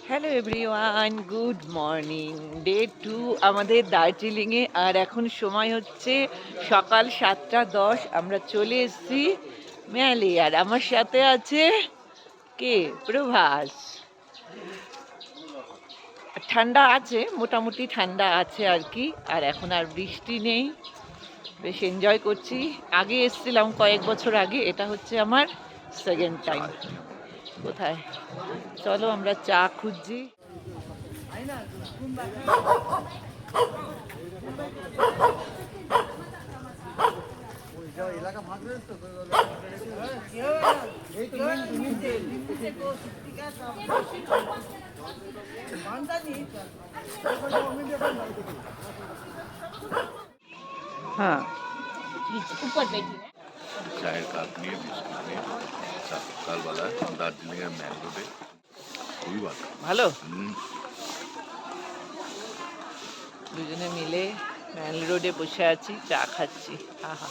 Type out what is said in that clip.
Hello everyone, good morning. Day 2 আমাদের দার্জিলিংয়ে, আর এখন সময় হচ্ছে সকাল 7:10। আমরা চলে এসেছি ম্যালে, আর আমার সাথে আছে কে? প্রভাস। ঠান্ডা আছে, মোটামুটি ঠান্ডা আছে আর কি। আর এখন আর বৃষ্টি নেই, বেশ এনজয় করছি। আগে এসেছিলাম কয়েক বছর আগে, এটা হচ্ছে আমার সেকেন্ড টাইম। কোথায়? চলো আমরা চা খুঁজছি। হ্যাঁ, চায়ের কাপ নিয়ে বিস্কুট নিয়ে সকালবেলা দার্জিলিংয়ের ম্যান রোডে খুবই ভালো। ভালো। দুজনে মিলে ম্যাল রোডে বসে আছি, চা খাচ্ছি। আহা,